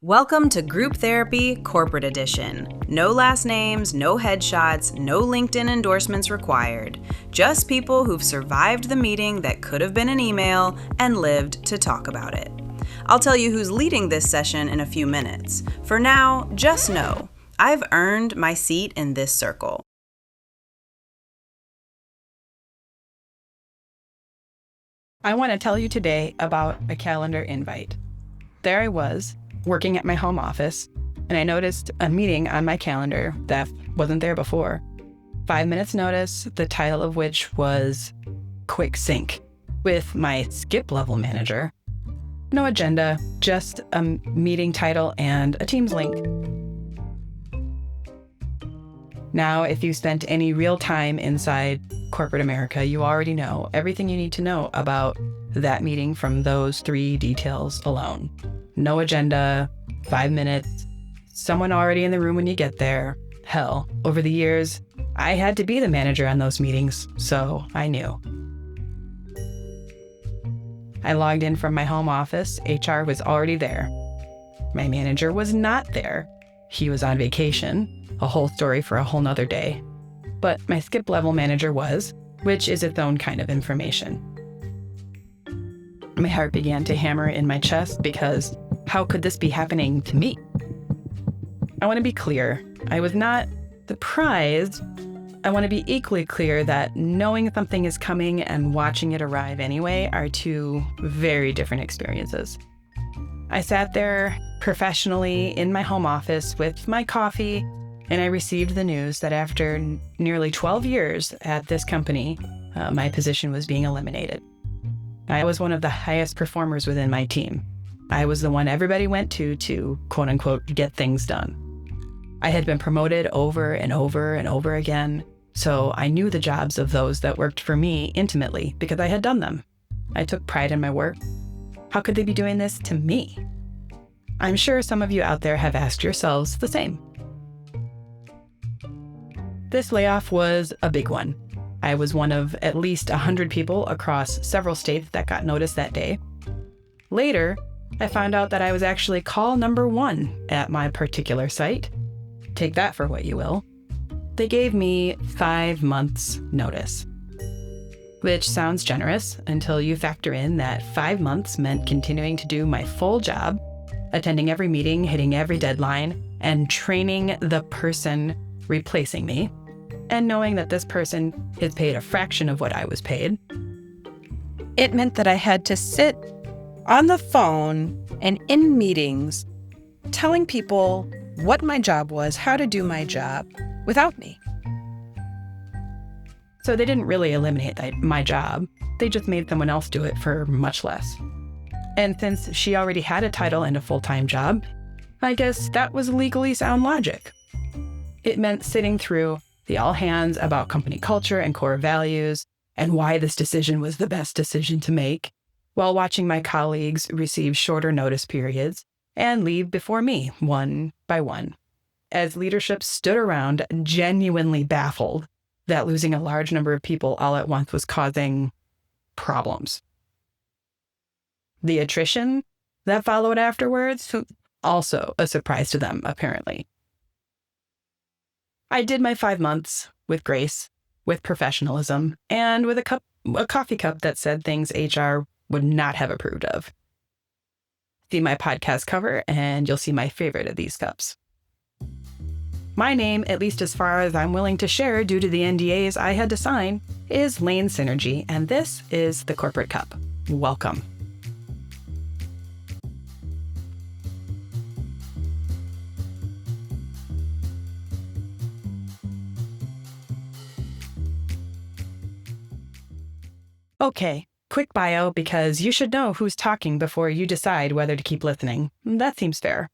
Welcome to Group Therapy Corporate Edition. No last names, no headshots, no LinkedIn endorsements required. Just people who've survived the meeting that could have been an email and lived to talk about it. I'll tell you who's leading this session in a few minutes. For now, just know, I've earned my seat in this circle. I want to tell you today about a calendar invite. There I was, working at my home office, and I noticed a meeting on my calendar that wasn't there before. 5 minutes notice, the title of which was Quick Sync, with my skip level manager. No agenda, just a meeting title and a Teams link. Now, if you spent any real time inside corporate America, you already know everything you need to know about that meeting from those 3 details alone. No agenda, 5 minutes, someone already in the room when you get there. Hell, over the years, I had to be the manager on those meetings, so I knew. I logged in from my home office. HR was already there. My manager was not there. He was on vacation, a whole story for a whole nother day. But my skip level manager was, which is its own kind of information. My heart began to hammer in my chest because how could this be happening to me? I want to be clear. I was not surprised. I want to be equally clear that knowing something is coming and watching it arrive anyway are 2 very different experiences. I sat there professionally in my home office with my coffee, and I received the news that after nearly 12 years at this company, my position was being eliminated. I was one of the highest performers within my team. I was the one everybody went to quote unquote, get things done. I had been promoted over and over and over again, so I knew the jobs of those that worked for me intimately because I had done them. I took pride in my work. How could they be doing this to me? I'm sure some of you out there have asked yourselves the same. This layoff was a big one. I was one of at least 100 people across several states that got notice that day. Later, I found out that I was actually call number 1 at my particular site. Take that for what you will. They gave me 5 months notice, which sounds generous until you factor in that 5 months meant continuing to do my full job, attending every meeting, hitting every deadline, and training the person replacing me, and knowing that this person is paid a fraction of what I was paid. It meant that I had to sit on the phone and in meetings telling people what my job was, how to do my job without me. So they didn't really eliminate my job. They just made someone else do it for much less. And since she already had a title and a full-time job, I guess that was legally sound logic. It meant sitting through the all hands about company culture and core values and why this decision was the best decision to make, while watching my colleagues receive shorter notice periods and leave before me, one by one, as leadership stood around genuinely baffled that losing a large number of people all at once was causing problems. The attrition that followed afterwards, also a surprise to them, apparently. I did my 5 months with grace, with professionalism, and with a coffee cup that said things HR would not have approved of. See my podcast cover and you'll see my favorite of these cups. My name, at least as far as I'm willing to share due to the NDAs I had to sign, is Lane Synergy, and this is the Corporate Cup. Welcome. Okay, quick bio because you should know who's talking before you decide whether to keep listening. That seems fair.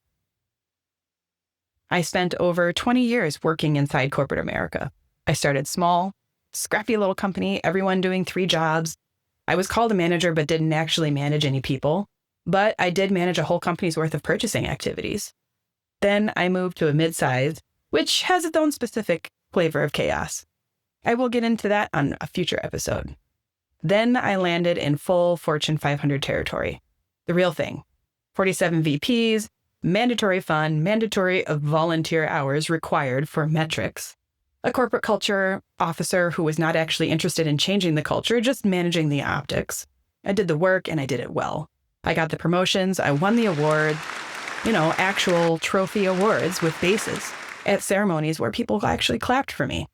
I spent over 20 years working inside corporate America. I started small, scrappy little company, everyone doing 3 jobs. I was called a manager but didn't actually manage any people, but I did manage a whole company's worth of purchasing activities. Then I moved to a mid-size, which has its own specific flavor of chaos. I will get into that on a future episode. Then I landed in full Fortune 500 territory. The real thing. 47 VPs, mandatory fun, mandatory volunteer hours required for metrics, a corporate culture officer who was not actually interested in changing the culture, just managing the optics. I did the work and I did it well. I got the promotions, I won the award, actual trophy awards with bases at ceremonies where people actually clapped for me.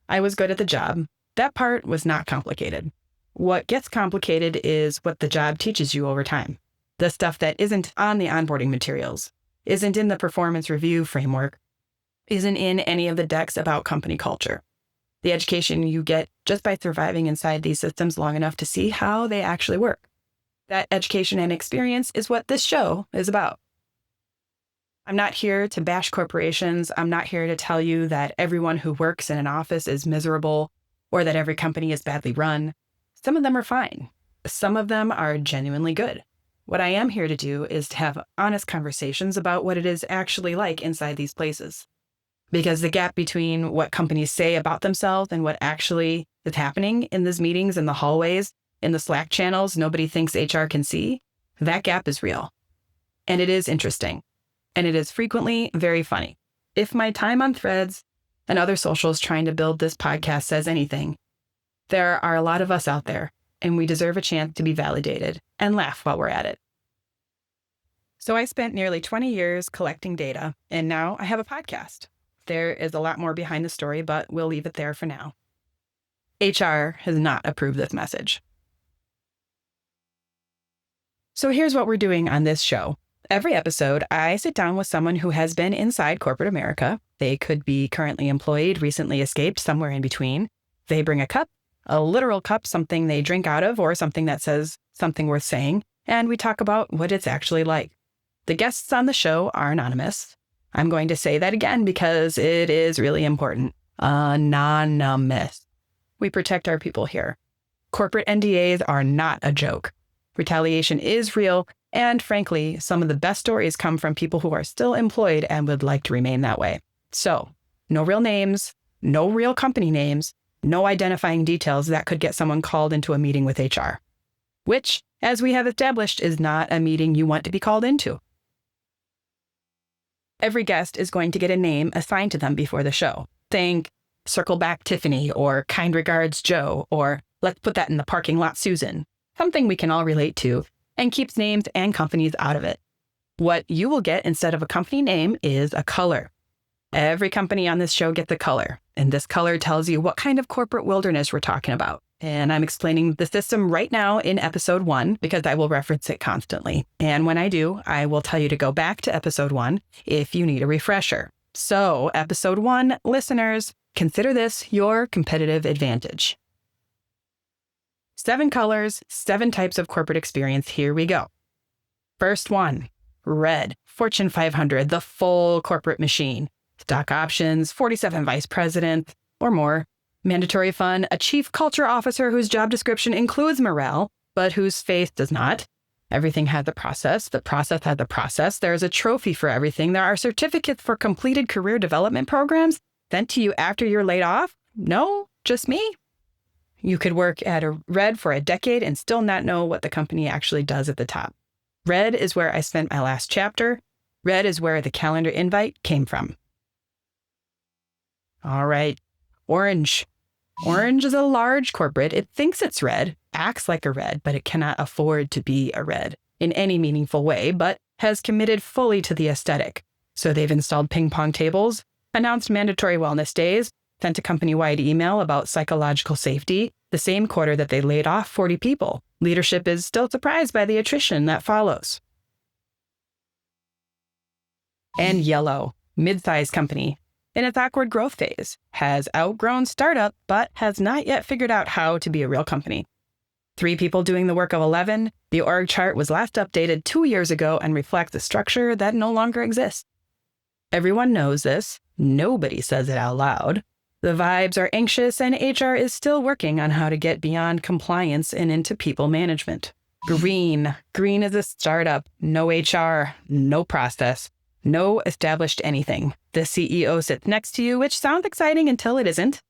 I was good at the job. That part was not complicated. What gets complicated is what the job teaches you over time. The stuff that isn't on the onboarding materials, isn't in the performance review framework, isn't in any of the decks about company culture. The education you get just by surviving inside these systems long enough to see how they actually work. That education and experience is what this show is about. I'm not here to bash corporations. I'm not here to tell you that everyone who works in an office is miserable or that every company is badly run. Some of them are fine. Some of them are genuinely good. What I am here to do is to have honest conversations about what it is actually like inside these places. Because the gap between what companies say about themselves and what actually is happening in these meetings, in the hallways, in the Slack channels nobody thinks HR can see, that gap is real. And it is interesting. And it is frequently very funny. If my time on Threads and other socials trying to build this podcast says anything, there are a lot of us out there, and we deserve a chance to be validated and laugh while we're at it. So I spent nearly 20 years collecting data, and now I have a podcast. There is a lot more behind the story, but we'll leave it there for now. HR has not approved this message. So here's what we're doing on this show. Every episode, I sit down with someone who has been inside corporate America. They could be currently employed, recently escaped, somewhere in between. They bring a cup, a literal cup, something they drink out of, or something that says something worth saying, and we talk about what it's actually like. The guests on the show are anonymous. I'm going to say that again because it is really important. Anonymous. We protect our people here. Corporate NDAs are not a joke. Retaliation is real, and frankly, some of the best stories come from people who are still employed and would like to remain that way. So, no real names, no real company names, no identifying details that could get someone called into a meeting with HR. Which, as we have established, is not a meeting you want to be called into. Every guest is going to get a name assigned to them before the show. Think, circle back Tiffany, or kind regards Joe, or let's put that in the parking lot Susan. Something we can all relate to, and keeps names and companies out of it. What you will get instead of a company name is a color. Every company on this show gets a color, and this color tells you what kind of corporate wilderness we're talking about. And I'm explaining the system right now in episode 1 because I will reference it constantly. And when I do, I will tell you to go back to episode 1 if you need a refresher. So, episode 1, listeners, consider this your competitive advantage. 7 colors, 7 types of corporate experience. Here we go. First one, red, Fortune 500, the full corporate machine. Stock options, 47 vice presidents or more. Mandatory fun, a chief culture officer whose job description includes morale, but whose face does not. Everything has a process. The process has a process. There's a trophy for everything. There are certificates for completed career development programs sent to you after you're laid off. No, just me. You could work at a Red for a decade and still not know what the company actually does at the top. Red is where I spent my last chapter. Red is where the calendar invite came from. All right. Orange. Orange is a large corporate. It thinks it's red, acts like a red, but it cannot afford to be a red in any meaningful way, but has committed fully to the aesthetic. So they've installed ping pong tables, announced mandatory wellness days, sent a company-wide email about psychological safety, the same quarter that they laid off 40 people. Leadership is still surprised by the attrition that follows. And yellow, mid-sized company, in its awkward growth phase, has outgrown startup, but has not yet figured out how to be a real company. 3 people doing the work of 11, the org chart was last updated 2 years ago and reflects a structure that no longer exists. Everyone knows this. Nobody says it out loud. The vibes are anxious, and HR is still working on how to get beyond compliance and into people management. Green. Green is a startup. No HR, no process, no established anything. The CEO sits next to you, which sounds exciting until it isn't.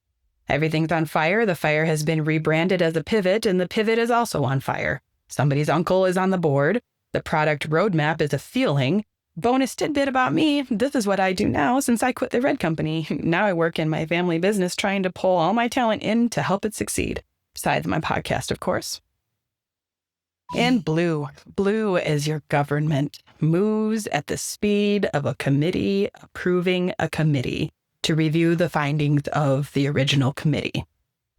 Everything's on fire. The fire has been rebranded as a pivot, and the pivot is also on fire. Somebody's uncle is on the board. The product roadmap is a feeling. Bonus tidbit about me, this is what I do now since I quit the red company. Now I work in my family business trying to pull all my talent in to help it succeed. Besides my podcast, of course. And blue. Blue is your government. Moves at the speed of a committee approving a committee to review the findings of the original committee.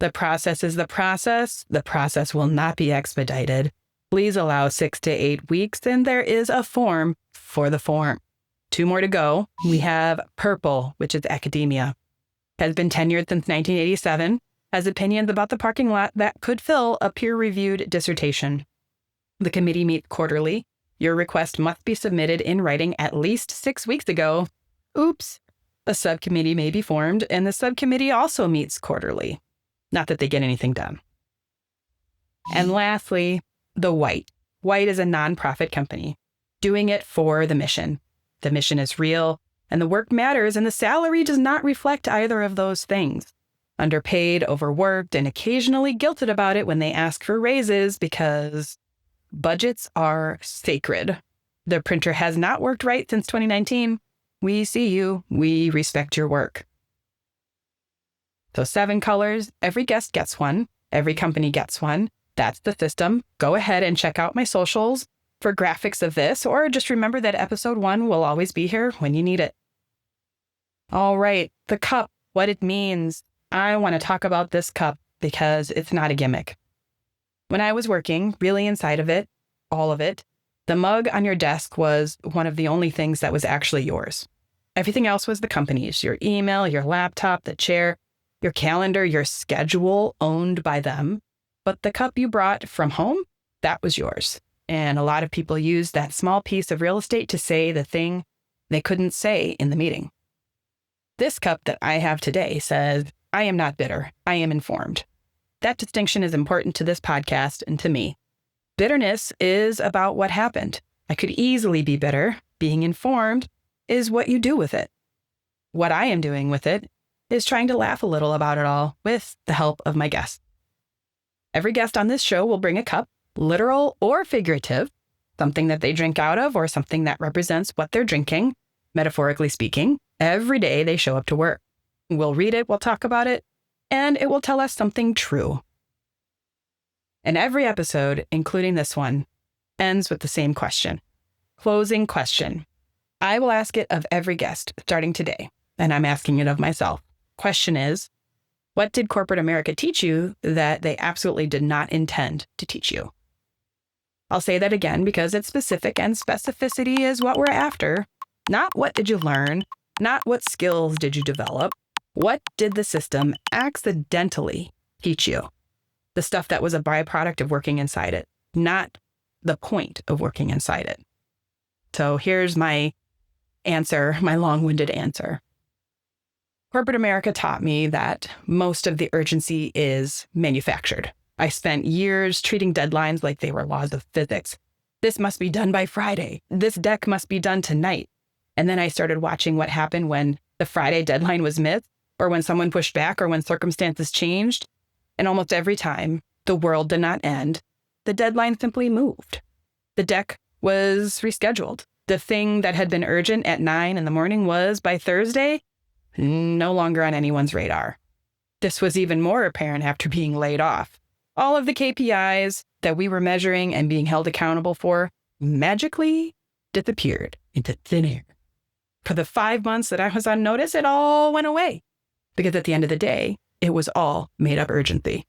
The process is the process. The process will not be expedited. Please allow 6 to 8 weeks, and there is a form for the form. 2 more to go. We have purple, which is academia. Has been tenured since 1987. Has opinions about the parking lot that could fill a peer-reviewed dissertation. The committee meets quarterly. Your request must be submitted in writing at least 6 weeks ago. Oops. A subcommittee may be formed, and the subcommittee also meets quarterly. Not that they get anything done. And lastly, the white. White is a nonprofit company, doing it for the mission. The mission is real, and the work matters, and the salary does not reflect either of those things. Underpaid, overworked, and occasionally guilted about it when they ask for raises because budgets are sacred. The printer has not worked right since 2019. We see you. We respect your work. So 7 colors. Every guest gets one. Every company gets one. That's the system. Go ahead and check out my socials for graphics of this, or just remember that episode 1 will always be here when you need it. All right, the cup, what it means. I want to talk about this cup because it's not a gimmick. When I was working, really inside of it, all of it, the mug on your desk was one of the only things that was actually yours. Everything else was the company's, your email, your laptop, the chair, your calendar, your schedule owned by them. But the cup you brought from home, that was yours. And a lot of people used that small piece of real estate to say the thing they couldn't say in the meeting. This cup that I have today says, I am not bitter. I am informed. That distinction is important to this podcast and to me. Bitterness is about what happened. I could easily be bitter. Being informed is what you do with it. What I am doing with it is trying to laugh a little about it all with the help of my guests. Every guest on this show will bring a cup, literal or figurative, something that they drink out of or something that represents what they're drinking, metaphorically speaking. Every day they show up to work. We'll read it, we'll talk about it, and it will tell us something true. And every episode, including this one, ends with the same question. Closing question. I will ask it of every guest starting today, and I'm asking it of myself. Question is, what did corporate America teach you that they absolutely did not intend to teach you? I'll say that again because it's specific, and specificity is what we're after. Not what did you learn, not what skills did you develop. What did the system accidentally teach you? The stuff that was a byproduct of working inside it, not the point of working inside it. So here's my answer, my long-winded answer. Corporate America taught me that most of the urgency is manufactured. I spent years treating deadlines like they were laws of physics. This must be done by Friday. This deck must be done tonight. And then I started watching what happened when the Friday deadline was missed, or when someone pushed back, or when circumstances changed. And almost every time, the world did not end. The deadline simply moved. The deck was rescheduled. The thing that had been urgent at 9 a.m. was, by Thursday, no longer on anyone's radar. This was even more apparent after being laid off. All of the KPIs that we were measuring and being held accountable for magically disappeared into thin air. For the 5 months that I was on notice, it all went away. Because at the end of the day, it was all made up urgency.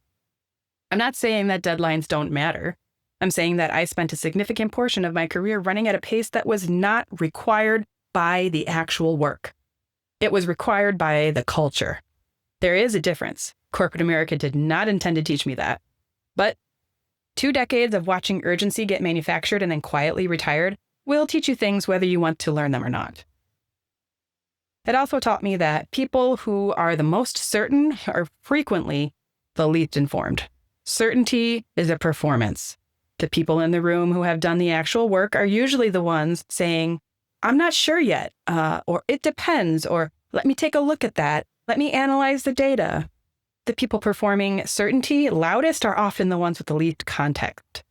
I'm not saying that deadlines don't matter. I'm saying that I spent a significant portion of my career running at a pace that was not required by the actual work. It was required by the culture. There is a difference. Corporate America did not intend to teach me that. But 2 decades of watching urgency get manufactured and then quietly retired will teach you things whether you want to learn them or not. It also taught me that people who are the most certain are frequently the least informed. Certainty is a performance. The people in the room who have done the actual work are usually the ones saying, I'm not sure yet, or it depends, or let me take a look at that. Let me analyze the data. The people performing certainty loudest are often the ones with the least context.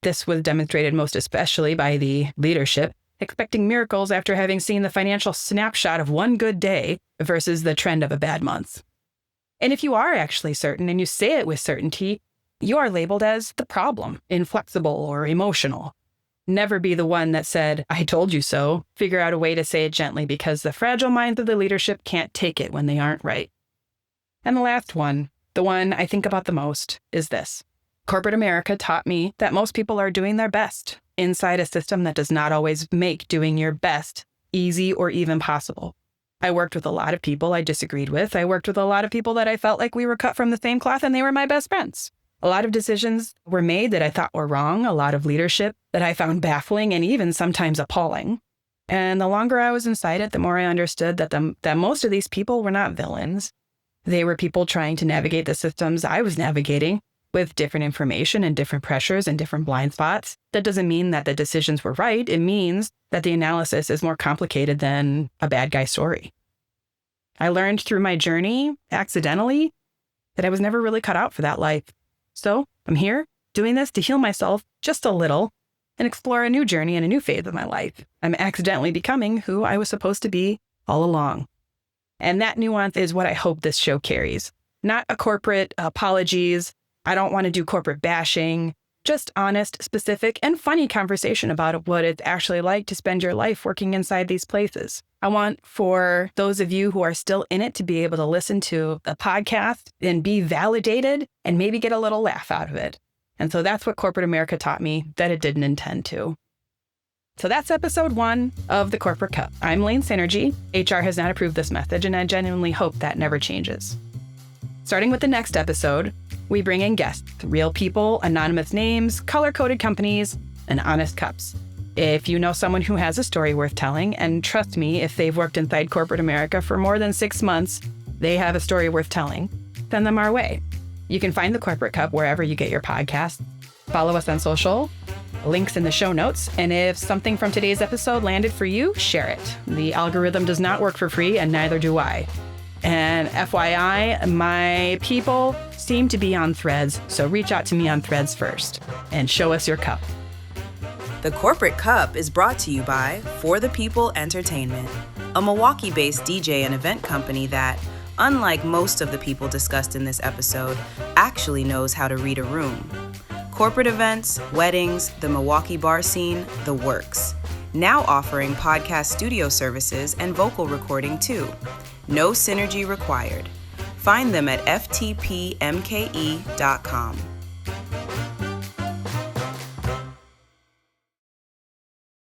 This was demonstrated most especially by the leadership expecting miracles after having seen the financial snapshot of one good day versus the trend of a bad month. And if you are actually certain and you say it with certainty, you are labeled as the problem, inflexible or emotional. Never be the one that said, "I told you so." Figure out a way to say it gently because the fragile minds of the leadership can't take it when they aren't right. And the last one, the one I think about the most, is this. Corporate America taught me that most people are doing their best inside a system that does not always make doing your best easy or even possible. I worked with a lot of people I disagreed with. I worked with a lot of people that I felt like we were cut from the same cloth and they were my best friends. A lot of decisions were made that I thought were wrong, a lot of leadership that I found baffling and even sometimes appalling. And the longer I was inside it, the more I understood that most of these people were not villains. They were people trying to navigate the systems I was navigating with different information and different pressures and different blind spots. That doesn't mean that the decisions were right. It means that the analysis is more complicated than a bad guy story. I learned through my journey, accidentally, that I was never really cut out for that life. So I'm here doing this to heal myself just a little and explore a new journey and a new phase of my life. I'm accidentally becoming who I was supposed to be all along. And that nuance is what I hope this show carries. Not a corporate apologies. I don't want to do corporate bashing, just honest, specific, and funny conversation about what it's actually like to spend your life working inside these places. I want for those of you who are still in it to be able to listen to a podcast and be validated and maybe get a little laugh out of it. And so that's what corporate America taught me that it didn't intend to. So that's episode 1 of The Corporate Cup. I'm Lane Synergy. HR has not approved this message, and I genuinely hope that never changes. Starting with the next episode, we bring in guests, real people, anonymous names, color-coded companies, and honest cups. If you know someone who has a story worth telling, and trust me, if they've worked inside corporate America for more than 6 months, they have a story worth telling, send them our way. You can find The Corporate Cup wherever you get your podcasts. Follow us on social, links in the show notes, and if something from today's episode landed for you, share it. The algorithm does not work for free, and neither do I. And FYI, my people seem to be on Threads, so reach out to me on Threads first and show us your cup. The Corporate Cup is brought to you by For the People Entertainment, a Milwaukee-based DJ and event company that, unlike most of the people discussed in this episode, actually knows how to read a room. Corporate events, weddings, the Milwaukee bar scene, the works. Now offering podcast studio services and vocal recording too. No synergy required. Find them at ftpmke.com.